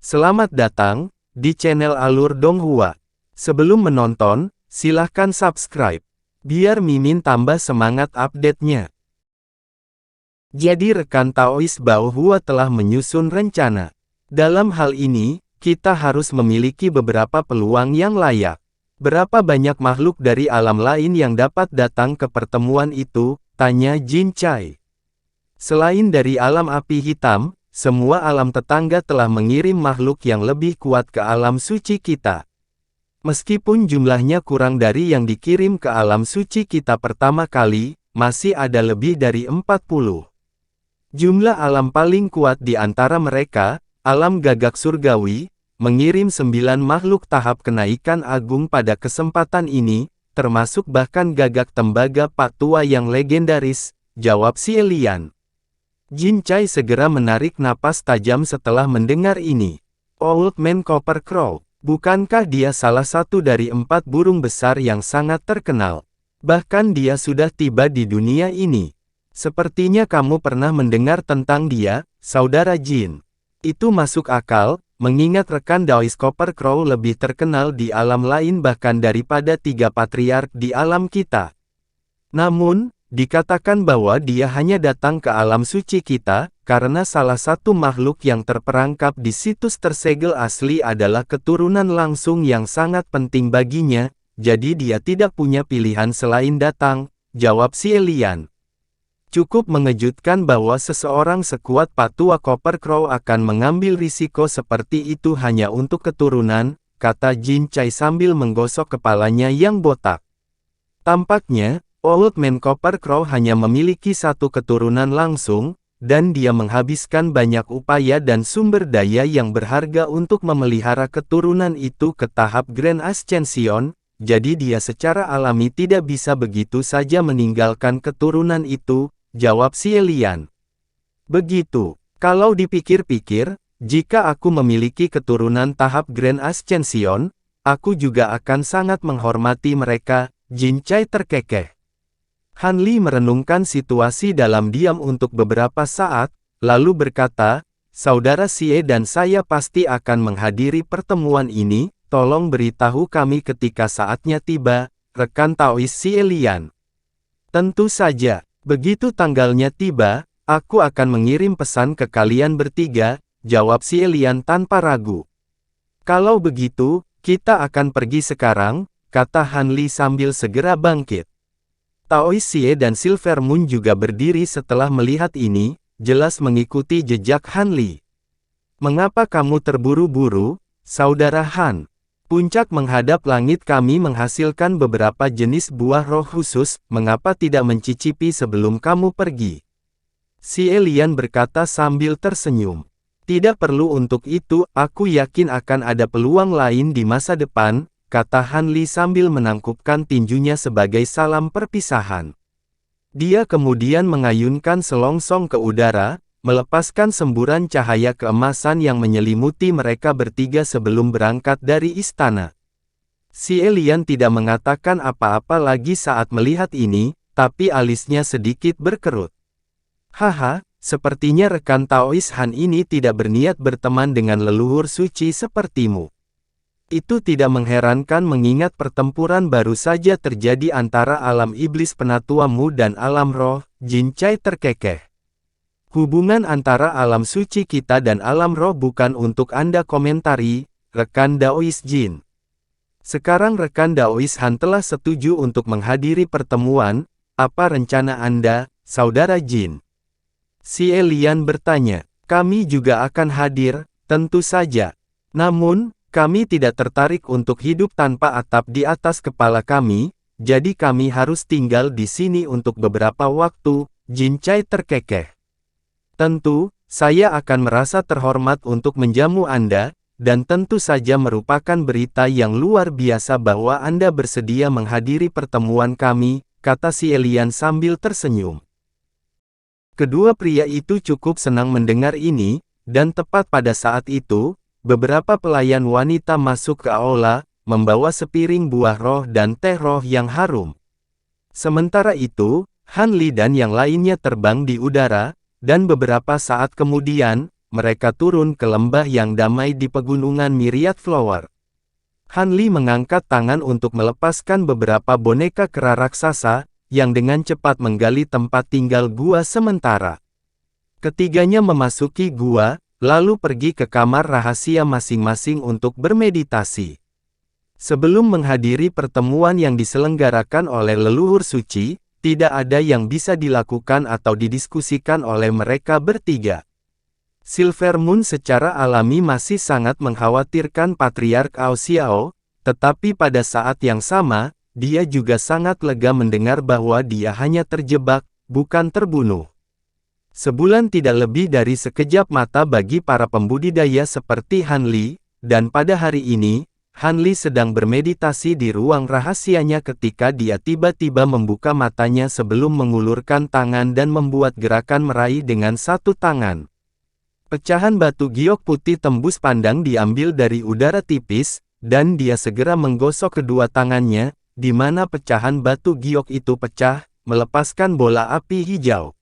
Selamat datang di channel Alur Donghua. Sebelum menonton, silahkan subscribe, biar Mimin tambah semangat update-nya. Jadi rekan Taois Baohua telah menyusun rencana. Dalam hal ini, kita harus memiliki beberapa peluang yang layak. Berapa banyak makhluk dari alam lain yang dapat datang ke pertemuan itu? Tanya Jin Chai. Selain dari alam api hitam, semua alam tetangga telah mengirim makhluk yang lebih kuat ke alam suci kita. Meskipun jumlahnya kurang dari yang dikirim ke alam suci kita pertama kali, masih ada lebih dari 40. Jumlah alam paling kuat di antara mereka, alam gagak surgawi, mengirim 9 makhluk tahap kenaikan agung pada kesempatan ini, termasuk bahkan gagak tembaga Pak Tua yang legendaris, jawab si Elian. Jin Chai segera menarik napas tajam setelah mendengar ini. Old Man Copper Crow, bukankah dia salah satu dari 4 burung besar yang sangat terkenal? Bahkan dia sudah tiba di dunia ini. Sepertinya kamu pernah mendengar tentang dia, Saudara Jin. Itu masuk akal, mengingat rekan Daois Copper Crow lebih terkenal di alam lain bahkan daripada 3 patriark di alam kita. Namun, dikatakan bahwa dia hanya datang ke alam suci kita, karena salah satu makhluk yang terperangkap di situs tersegel asli adalah keturunan langsung yang sangat penting baginya, jadi dia tidak punya pilihan selain datang, jawab si Elian. Cukup mengejutkan bahwa seseorang sekuat Patua Copper Crow akan mengambil risiko seperti itu hanya untuk keturunan, kata Jin Chai sambil menggosok kepalanya yang botak. Tampaknya, Old Man Copper Crow hanya memiliki satu keturunan langsung, dan dia menghabiskan banyak upaya dan sumber daya yang berharga untuk memelihara keturunan itu ke tahap Grand Ascension, jadi dia secara alami tidak bisa begitu saja meninggalkan keturunan itu, jawab si Elian. Begitu, kalau dipikir-pikir, jika aku memiliki keturunan tahap Grand Ascension, aku juga akan sangat menghormati mereka, Jin Chai terkekeh. Han Li merenungkan situasi dalam diam untuk beberapa saat, lalu berkata, Saudara Xie dan saya pasti akan menghadiri pertemuan ini, tolong beritahu kami ketika saatnya tiba, rekan Taois si Elian. Tentu saja, begitu tanggalnya tiba, aku akan mengirim pesan ke kalian bertiga, jawab si Elian tanpa ragu. Kalau begitu, kita akan pergi sekarang, kata Han Li sambil segera bangkit. Taois Xie dan Silver Moon juga berdiri setelah melihat ini, jelas mengikuti jejak Han Li. Mengapa kamu terburu-buru, Saudara Han? Puncak menghadap langit kami menghasilkan beberapa jenis buah roh khusus, mengapa tidak mencicipi sebelum kamu pergi? Si Elian berkata sambil tersenyum. Tidak perlu untuk itu, aku yakin akan ada peluang lain di masa depan, kata Han Li sambil menangkupkan tinjunya sebagai salam perpisahan. Dia kemudian mengayunkan selongsong ke udara, melepaskan semburan cahaya keemasan yang menyelimuti mereka bertiga sebelum berangkat dari istana. Si Elian tidak mengatakan apa-apa lagi saat melihat ini, tapi alisnya sedikit berkerut. Haha, sepertinya rekan Taois Han ini tidak berniat berteman dengan leluhur suci sepertimu. Itu tidak mengherankan mengingat pertempuran baru saja terjadi antara alam iblis penatuamu dan alam roh, Jin Chai terkekeh. Hubungan antara alam suci kita dan alam roh bukan untuk Anda komentari, rekan Daois Jin. Sekarang rekan Daois Han telah setuju untuk menghadiri pertemuan, apa rencana Anda, Saudara Jin? Si Elian bertanya, kami juga akan hadir, tentu saja. Namun, kami tidak tertarik untuk hidup tanpa atap di atas kepala kami, jadi kami harus tinggal di sini untuk beberapa waktu, Jin Chai terkekeh. Tentu, saya akan merasa terhormat untuk menjamu Anda, dan tentu saja merupakan berita yang luar biasa bahwa Anda bersedia menghadiri pertemuan kami, kata si Elian sambil tersenyum. Kedua pria itu cukup senang mendengar ini, dan tepat pada saat itu, beberapa pelayan wanita masuk ke aula, membawa sepiring buah roh dan teh roh yang harum. Sementara itu, Han Li dan yang lainnya terbang di udara, dan beberapa saat kemudian, mereka turun ke lembah yang damai di pegunungan Myriad Flower. Han Li mengangkat tangan untuk melepaskan beberapa boneka kera raksasa, yang dengan cepat menggali tempat tinggal gua sementara. Ketiganya memasuki gua, lalu pergi ke kamar rahasia masing-masing untuk bermeditasi. Sebelum menghadiri pertemuan yang diselenggarakan oleh leluhur suci, tidak ada yang bisa dilakukan atau didiskusikan oleh mereka bertiga. Silver Moon secara alami masih sangat mengkhawatirkan Patriark Ao Xiao, tetapi pada saat yang sama, dia juga sangat lega mendengar bahwa dia hanya terjebak, bukan terbunuh. Sebulan tidak lebih dari sekejap mata bagi para pembudidaya seperti Han Li, dan pada hari ini, Han Li sedang bermeditasi di ruang rahasianya ketika dia tiba-tiba membuka matanya sebelum mengulurkan tangan dan membuat gerakan meraih dengan satu tangan. Pecahan batu giok putih tembus pandang diambil dari udara tipis, dan dia segera menggosok kedua tangannya, di mana pecahan batu giok itu pecah, melepaskan bola api hijau.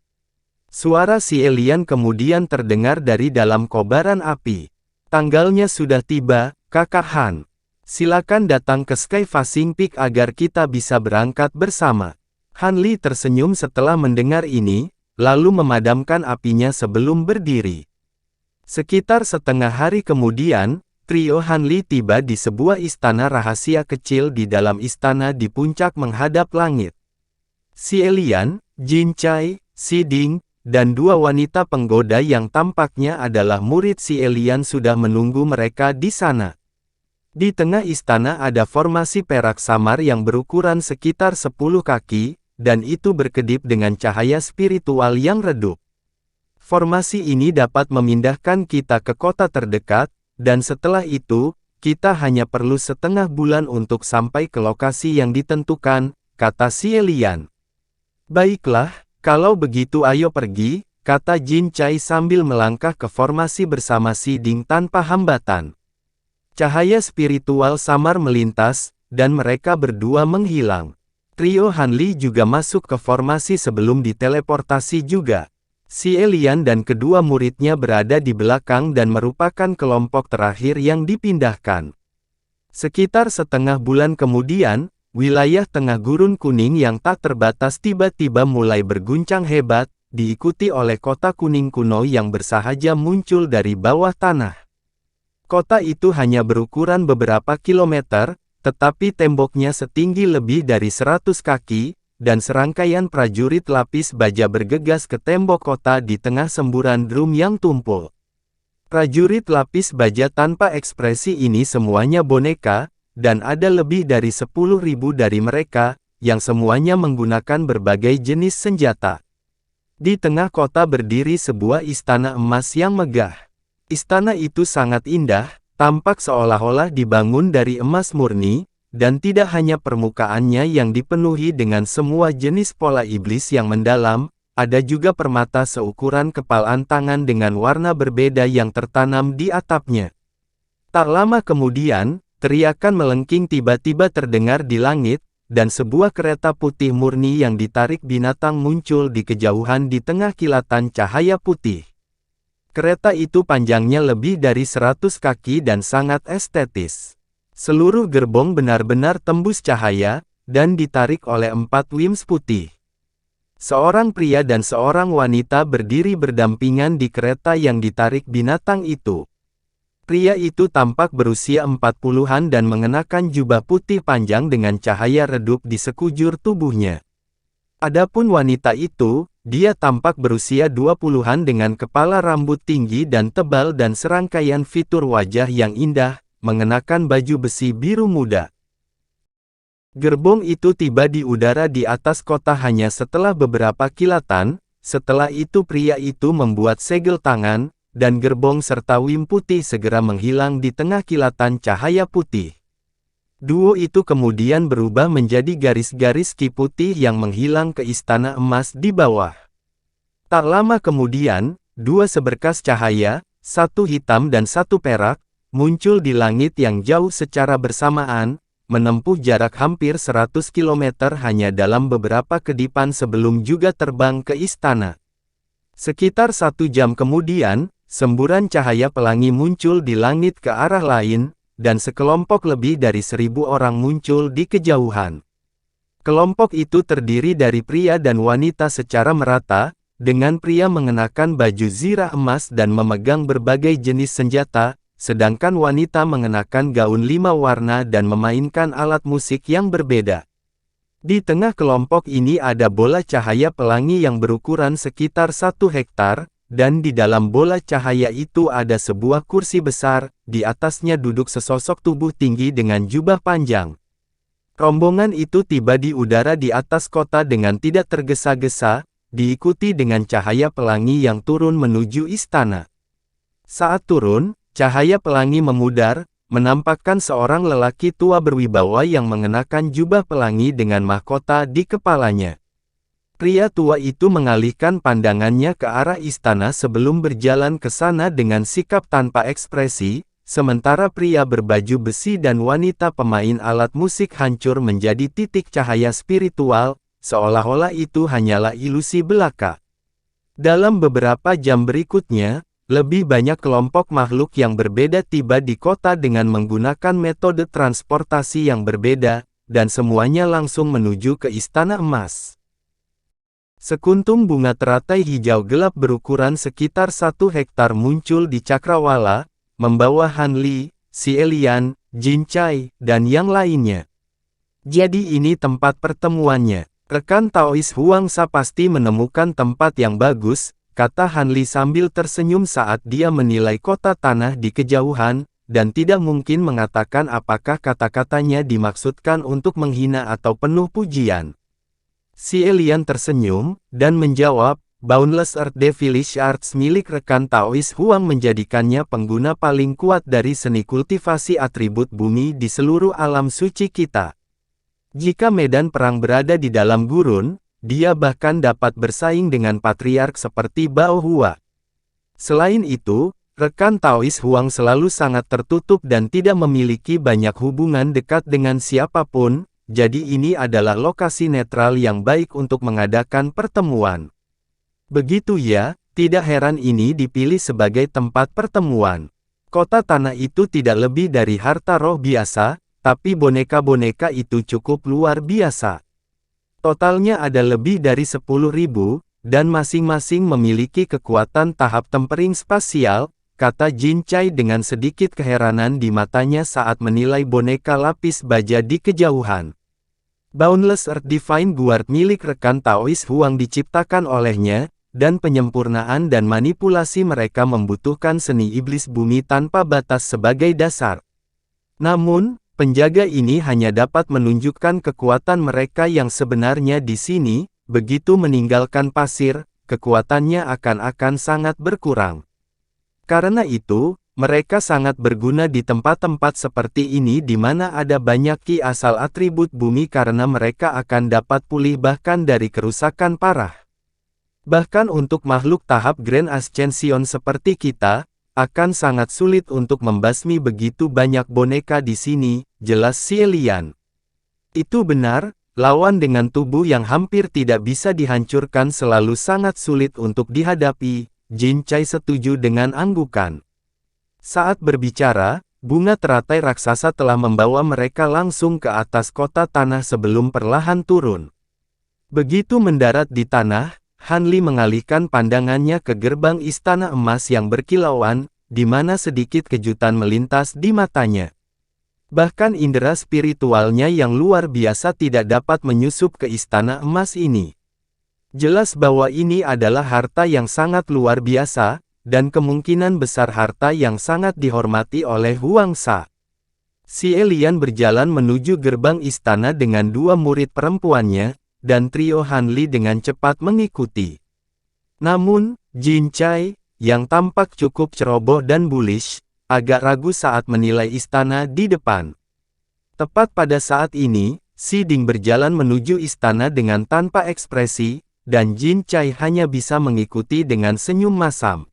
Suara si alien kemudian terdengar dari dalam kobaran api. Tanggalnya sudah tiba, Kakak Han. Silakan datang ke Sky Facing Peak agar kita bisa berangkat bersama. Han Li tersenyum setelah mendengar ini, lalu memadamkan apinya sebelum berdiri. Sekitar setengah hari kemudian, trio Han Li tiba di sebuah istana rahasia kecil di dalam istana di puncak menghadap langit. Si alien, Jin Chai, Si Ding, dan dua wanita penggoda yang tampaknya adalah murid si alien sudah menunggu mereka di sana. Di tengah istana ada formasi perak samar yang berukuran sekitar 10 kaki, dan itu berkedip dengan cahaya spiritual yang redup. Formasi ini dapat memindahkan kita ke kota terdekat, dan setelah itu, kita hanya perlu setengah bulan untuk sampai ke lokasi yang ditentukan, kata si alien. Baiklah, kalau begitu ayo pergi, kata Jin Chai sambil melangkah ke formasi bersama Si Ding tanpa hambatan. Cahaya spiritual samar melintas, dan mereka berdua menghilang. Trio Han Li juga masuk ke formasi sebelum diteleportasi juga. Si alien dan kedua muridnya berada di belakang dan merupakan kelompok terakhir yang dipindahkan. Sekitar setengah bulan kemudian, wilayah tengah gurun kuning yang tak terbatas tiba-tiba mulai berguncang hebat, diikuti oleh kota kuning kuno yang bersahaja muncul dari bawah tanah. Kota itu hanya berukuran beberapa kilometer, tetapi temboknya setinggi lebih dari 100 kaki, dan serangkaian prajurit lapis baja bergegas ke tembok kota di tengah semburan drum yang tumpul. Prajurit lapis baja tanpa ekspresi ini semuanya boneka, dan ada lebih dari 10.000 dari mereka, yang semuanya menggunakan berbagai jenis senjata. Di tengah kota berdiri sebuah istana emas yang megah. Istana itu sangat indah, tampak seolah-olah dibangun dari emas murni, dan tidak hanya permukaannya yang dipenuhi dengan semua jenis pola iblis yang mendalam, ada juga permata seukuran kepalan tangan dengan warna berbeda yang tertanam di atapnya. Tak lama kemudian, teriakan melengking tiba-tiba terdengar di langit, dan sebuah kereta putih murni yang ditarik binatang muncul di kejauhan di tengah kilatan cahaya putih. Kereta itu panjangnya lebih dari 100 kaki dan sangat estetis. Seluruh gerbong benar-benar tembus cahaya, dan ditarik oleh 4 wings putih. Seorang pria dan seorang wanita berdiri berdampingan di kereta yang ditarik binatang itu. Pria itu tampak berusia 40-an dan mengenakan jubah putih panjang dengan cahaya redup di sekujur tubuhnya. Adapun wanita itu, dia tampak berusia 20-an dengan kepala rambut tinggi dan tebal dan serangkaian fitur wajah yang indah, mengenakan baju besi biru muda. Gerbong itu tiba di udara di atas kota hanya setelah beberapa kilatan, setelah itu pria itu membuat segel tangan, dan gerbong serta wim putih segera menghilang di tengah kilatan cahaya putih. Duo itu kemudian berubah menjadi garis-garis ki putih yang menghilang ke istana emas di bawah. Tak lama kemudian, dua seberkas cahaya, satu hitam dan satu perak, muncul di langit yang jauh secara bersamaan, menempuh jarak hampir 100 km hanya dalam beberapa kedipan sebelum juga terbang ke istana. Sekitar 1 jam kemudian, semburan cahaya pelangi muncul di langit ke arah lain, dan sekelompok lebih dari 1.000 orang muncul di kejauhan. Kelompok itu terdiri dari pria dan wanita secara merata, dengan pria mengenakan baju zirah emas dan memegang berbagai jenis senjata, sedangkan wanita mengenakan gaun 5 warna dan memainkan alat musik yang berbeda. Di tengah kelompok ini ada bola cahaya pelangi yang berukuran sekitar 1 hektar, dan di dalam bola cahaya itu ada sebuah kursi besar, di atasnya duduk sesosok tubuh tinggi dengan jubah panjang. Rombongan itu tiba di udara di atas kota dengan tidak tergesa-gesa, diikuti dengan cahaya pelangi yang turun menuju istana. Saat turun, cahaya pelangi memudar, menampakkan seorang lelaki tua berwibawa yang mengenakan jubah pelangi dengan mahkota di kepalanya. Pria tua itu mengalihkan pandangannya ke arah istana sebelum berjalan ke sana dengan sikap tanpa ekspresi, sementara pria berbaju besi dan wanita pemain alat musik hancur menjadi titik cahaya spiritual, seolah-olah itu hanyalah ilusi belaka. Dalam beberapa jam berikutnya, lebih banyak kelompok makhluk yang berbeda tiba di kota dengan menggunakan metode transportasi yang berbeda, dan semuanya langsung menuju ke Istana Emas. Sekuntum bunga teratai hijau gelap berukuran sekitar 1 hektar muncul di cakrawala, membawa Han Li, Xielian, Jin Chai, dan yang lainnya. Jadi ini tempat pertemuannya. Rekan Taois Huangsa pasti menemukan tempat yang bagus, kata Han Li sambil tersenyum saat dia menilai kota tanah di kejauhan, dan tidak mungkin mengatakan apakah kata-katanya dimaksudkan untuk menghina atau penuh pujian. Xielian tersenyum, dan menjawab, Boundless Earth Devilish Arts milik rekan Taois Huang menjadikannya pengguna paling kuat dari seni kultivasi atribut bumi di seluruh alam suci kita. Jika medan perang berada di dalam gurun, dia bahkan dapat bersaing dengan patriark seperti Bao Hua. Selain itu, rekan Taois Huang selalu sangat tertutup dan tidak memiliki banyak hubungan dekat dengan siapapun, jadi ini adalah lokasi netral yang baik untuk mengadakan pertemuan. Begitu ya, tidak heran ini dipilih sebagai tempat pertemuan. Kota tanah itu tidak lebih dari harta roh biasa, tapi boneka-boneka itu cukup luar biasa. Totalnya ada lebih dari 10.000, dan masing-masing memiliki kekuatan tahap tempering spasial, kata Jin Chai dengan sedikit keheranan di matanya saat menilai boneka lapis baja di kejauhan. Boundless Earth Divine Guard milik rekan Taois Huang diciptakan olehnya, dan penyempurnaan dan manipulasi mereka membutuhkan seni iblis bumi tanpa batas sebagai dasar. Namun, penjaga ini hanya dapat menunjukkan kekuatan mereka yang sebenarnya di sini, begitu meninggalkan pasir, kekuatannya akan sangat berkurang. Karena itu, mereka sangat berguna di tempat-tempat seperti ini di mana ada banyak ki asal atribut bumi karena mereka akan dapat pulih bahkan dari kerusakan parah. Bahkan untuk makhluk tahap Grand Ascension seperti kita, akan sangat sulit untuk membasmi begitu banyak boneka di sini, jelas Xielian. Itu benar, lawan dengan tubuh yang hampir tidak bisa dihancurkan selalu sangat sulit untuk dihadapi, Jin Chai setuju dengan anggukan. Saat berbicara, bunga teratai raksasa telah membawa mereka langsung ke atas kota tanah sebelum perlahan turun. Begitu mendarat di tanah, Han Li mengalihkan pandangannya ke gerbang istana emas yang berkilauan, di mana sedikit kejutan melintas di matanya. Bahkan indera spiritualnya yang luar biasa tidak dapat menyusup ke istana emas ini. Jelas bahwa ini adalah harta yang sangat luar biasa, dan kemungkinan besar harta yang sangat dihormati oleh Huangsa. Xielian berjalan menuju gerbang istana dengan 2 murid perempuannya, dan trio Han Li dengan cepat mengikuti. Namun, Jin Chai, yang tampak cukup ceroboh dan bullish, agak ragu saat menilai istana di depan. Tepat pada saat ini, Si Ding berjalan menuju istana dengan tanpa ekspresi, dan Jin Chai hanya bisa mengikuti dengan senyum masam.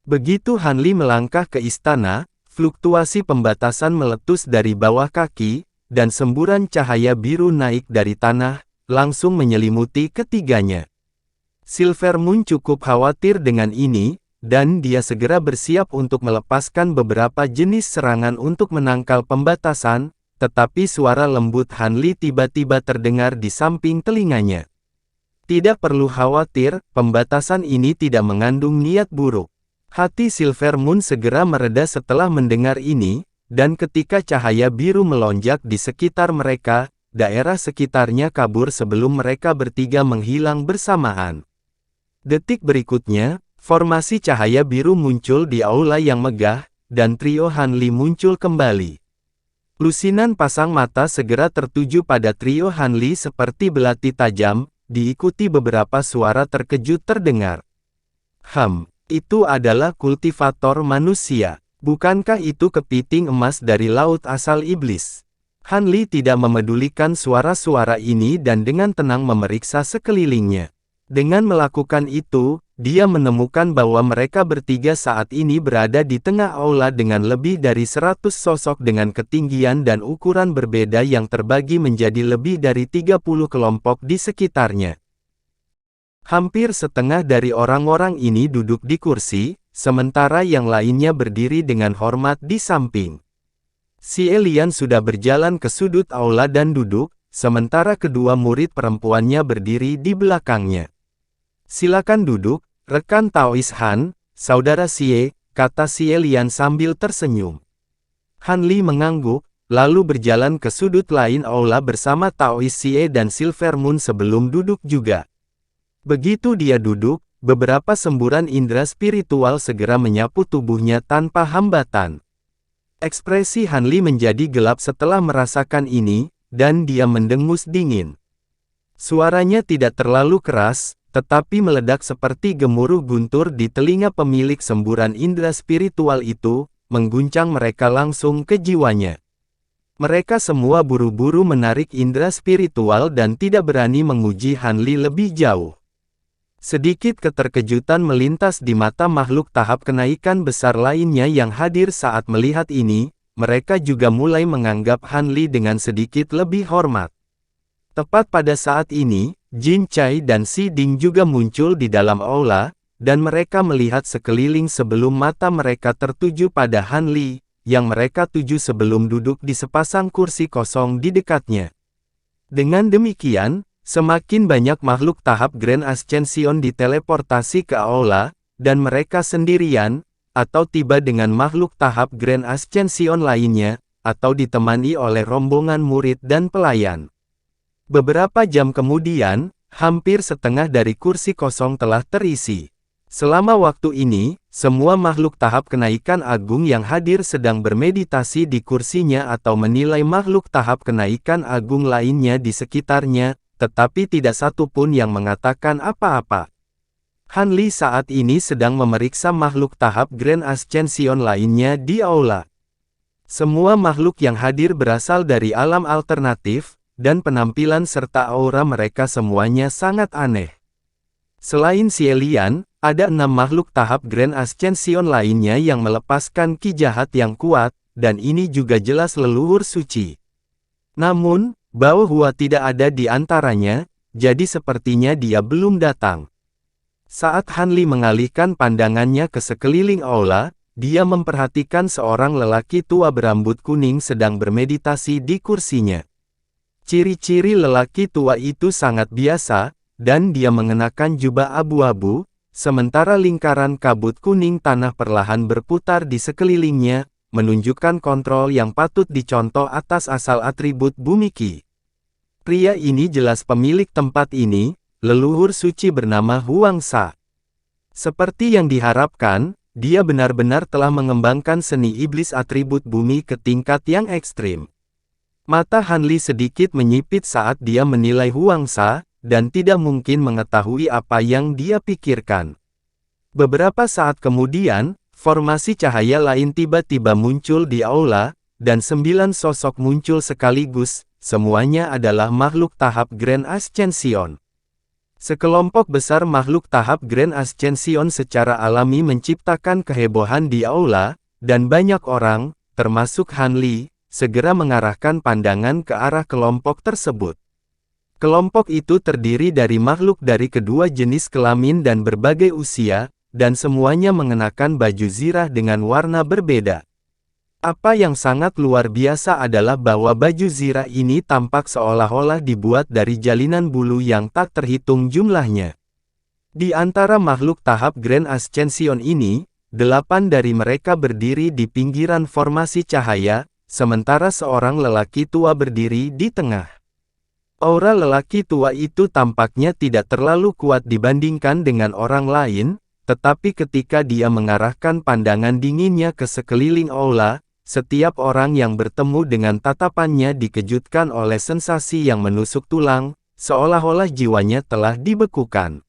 Begitu Han Li melangkah ke istana, fluktuasi pembatasan meletus dari bawah kaki, dan semburan cahaya biru naik dari tanah, langsung menyelimuti ketiganya. Silver Moon cukup khawatir dengan ini, dan dia segera bersiap untuk melepaskan beberapa jenis serangan untuk menangkal pembatasan, tetapi suara lembut Han Li tiba-tiba terdengar di samping telinganya. Tidak perlu khawatir, pembatasan ini tidak mengandung niat buruk. Hati Silver Moon segera mereda setelah mendengar ini, dan ketika cahaya biru melonjak di sekitar mereka, daerah sekitarnya kabur sebelum mereka bertiga menghilang bersamaan. Detik berikutnya, formasi cahaya biru muncul di aula yang megah, dan trio Han Li muncul kembali. Lusinan pasang mata segera tertuju pada trio Han Li seperti belati tajam, diikuti beberapa suara terkejut terdengar. Itu adalah kultivator manusia. Bukankah itu kepiting emas dari laut asal iblis? Han Li tidak memedulikan suara-suara ini dan dengan tenang memeriksa sekelilingnya. Dengan melakukan itu, dia menemukan bahwa mereka bertiga saat ini berada di tengah aula dengan lebih dari 100 sosok dengan ketinggian dan ukuran berbeda yang terbagi menjadi lebih dari 30 kelompok di sekitarnya. Hampir setengah dari orang-orang ini duduk di kursi, sementara yang lainnya berdiri dengan hormat di samping. Si Elian sudah berjalan ke sudut aula dan duduk, sementara kedua murid perempuannya berdiri di belakangnya. Silakan duduk, rekan Taois Han, saudara Xie, kata si Elian sambil tersenyum. Han Li mengangguk, lalu berjalan ke sudut lain aula bersama Taois Xie dan Silver Moon sebelum duduk juga. Begitu dia duduk, beberapa semburan indera spiritual segera menyapu tubuhnya tanpa hambatan. Ekspresi Han Li menjadi gelap setelah merasakan ini, dan dia mendengus dingin. Suaranya tidak terlalu keras, tetapi meledak seperti gemuruh guntur di telinga pemilik semburan indera spiritual itu, mengguncang mereka langsung ke jiwanya. Mereka semua buru-buru menarik indera spiritual dan tidak berani menguji Han Li lebih jauh. Sedikit keterkejutan melintas di mata makhluk tahap kenaikan besar lainnya yang hadir saat melihat ini, mereka juga mulai menganggap Han Li dengan sedikit lebih hormat. Tepat pada saat ini, Jin Chai dan Si Ding juga muncul di dalam aula, dan mereka melihat sekeliling sebelum mata mereka tertuju pada Han Li, yang mereka tuju sebelum duduk di sepasang kursi kosong di dekatnya. Dengan demikian, semakin banyak makhluk tahap Grand Ascension diteleportasi ke aula, dan mereka sendirian, atau tiba dengan makhluk tahap Grand Ascension lainnya, atau ditemani oleh rombongan murid dan pelayan. Beberapa jam kemudian, hampir setengah dari kursi kosong telah terisi. Selama waktu ini, semua makhluk tahap kenaikan agung yang hadir sedang bermeditasi di kursinya atau menilai makhluk tahap kenaikan agung lainnya di sekitarnya, tetapi tidak satu pun yang mengatakan apa-apa. Han Li saat ini sedang memeriksa makhluk tahap Grand Ascension lainnya di aula. Semua makhluk yang hadir berasal dari alam alternatif, dan penampilan serta aura mereka semuanya sangat aneh. Selain Si Elian, ada 6 makhluk tahap Grand Ascension lainnya yang melepaskan ki jahat yang kuat, dan ini juga jelas leluhur suci. Namun, Bao Hua tidak ada di antaranya, jadi sepertinya dia belum datang. Saat Han Li mengalihkan pandangannya ke sekeliling aula, dia memperhatikan seorang lelaki tua berambut kuning sedang bermeditasi di kursinya. Ciri-ciri lelaki tua itu sangat biasa, dan dia mengenakan jubah abu-abu, sementara lingkaran kabut kuning tanah perlahan berputar di sekelilingnya, menunjukkan kontrol yang patut dicontoh atas asal atribut bumi Qi. Pria ini jelas pemilik tempat ini, leluhur suci bernama Huang Sha. Seperti yang diharapkan, dia benar-benar telah mengembangkan seni iblis atribut bumi ke tingkat yang ekstrim. Mata Han Li sedikit menyipit saat dia menilai Huang Sha, dan tidak mungkin mengetahui apa yang dia pikirkan. Beberapa saat kemudian, formasi cahaya lain tiba-tiba muncul di aula, dan 9 sosok muncul sekaligus, semuanya adalah makhluk tahap Grand Ascension. Sekelompok besar makhluk tahap Grand Ascension secara alami menciptakan kehebohan di aula, dan banyak orang, termasuk Han Li, segera mengarahkan pandangan ke arah kelompok tersebut. Kelompok itu terdiri dari makhluk dari kedua jenis kelamin dan berbagai usia, dan semuanya mengenakan baju zirah dengan warna berbeda. Apa yang sangat luar biasa adalah bahwa baju zirah ini tampak seolah-olah dibuat dari jalinan bulu yang tak terhitung jumlahnya. Di antara makhluk tahap Grand Ascension ini, 8 dari mereka berdiri di pinggiran formasi cahaya, sementara seorang lelaki tua berdiri di tengah. Aura lelaki tua itu tampaknya tidak terlalu kuat dibandingkan dengan orang lain, tetapi ketika dia mengarahkan pandangan dinginnya ke sekeliling aula, setiap orang yang bertemu dengan tatapannya dikejutkan oleh sensasi yang menusuk tulang, seolah-olah jiwanya telah dibekukan.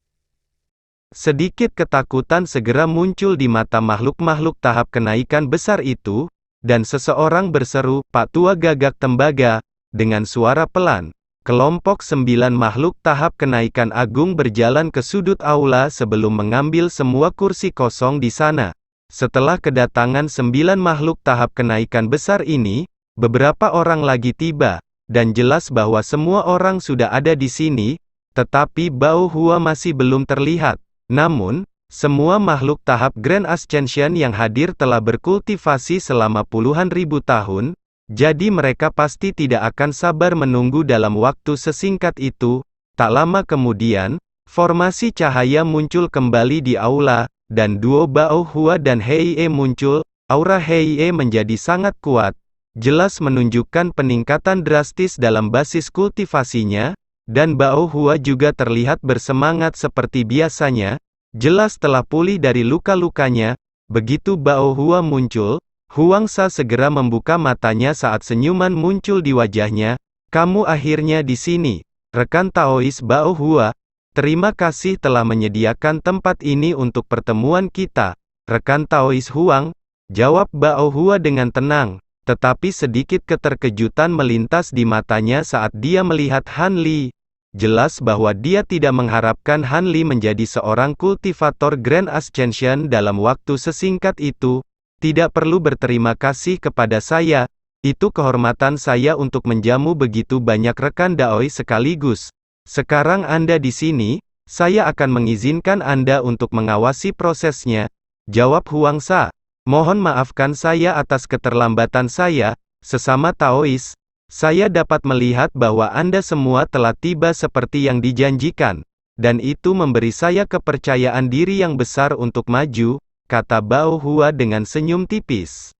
Sedikit ketakutan segera muncul di mata makhluk-makhluk tahap kenaikan besar itu, dan seseorang berseru, "Pak Tua Gagak Tembaga," dengan suara pelan. Kelompok 9 makhluk tahap kenaikan agung berjalan ke sudut aula sebelum mengambil semua kursi kosong di sana. Setelah kedatangan 9 makhluk tahap kenaikan besar ini, beberapa orang lagi tiba, dan jelas bahwa semua orang sudah ada di sini, tetapi Bao Hua masih belum terlihat. Namun, semua makhluk tahap Grand Ascension yang hadir telah berkultivasi selama puluhan ribu tahun, jadi mereka pasti tidak akan sabar menunggu dalam waktu sesingkat itu. Tak lama kemudian, formasi cahaya muncul kembali di aula, dan duo Bao Hua dan Hei muncul. Aura Hei menjadi sangat kuat, jelas menunjukkan peningkatan drastis dalam basis kultivasinya, dan Bao Hua juga terlihat bersemangat seperti biasanya, jelas telah pulih dari luka-lukanya. Begitu Bao Hua muncul, Huang Sa segera membuka matanya saat senyuman muncul di wajahnya. "Kamu akhirnya di sini, rekan Taois Bao Hua. Terima kasih telah menyediakan tempat ini untuk pertemuan kita, rekan Taois Huang," jawab Bao Hua dengan tenang, tetapi sedikit keterkejutan melintas di matanya saat dia melihat Han Li. Jelas bahwa dia tidak mengharapkan Han Li menjadi seorang kultivator Grand Ascension dalam waktu sesingkat itu. "Tidak perlu berterima kasih kepada saya, itu kehormatan saya untuk menjamu begitu banyak rekan Daoi sekaligus. Sekarang Anda di sini, saya akan mengizinkan Anda untuk mengawasi prosesnya," jawab Huang Sa. "Mohon maafkan saya atas keterlambatan saya, sesama Taois. Saya dapat melihat bahwa Anda semua telah tiba seperti yang dijanjikan, dan itu memberi saya kepercayaan diri yang besar untuk maju," kata Bao Hua dengan senyum tipis.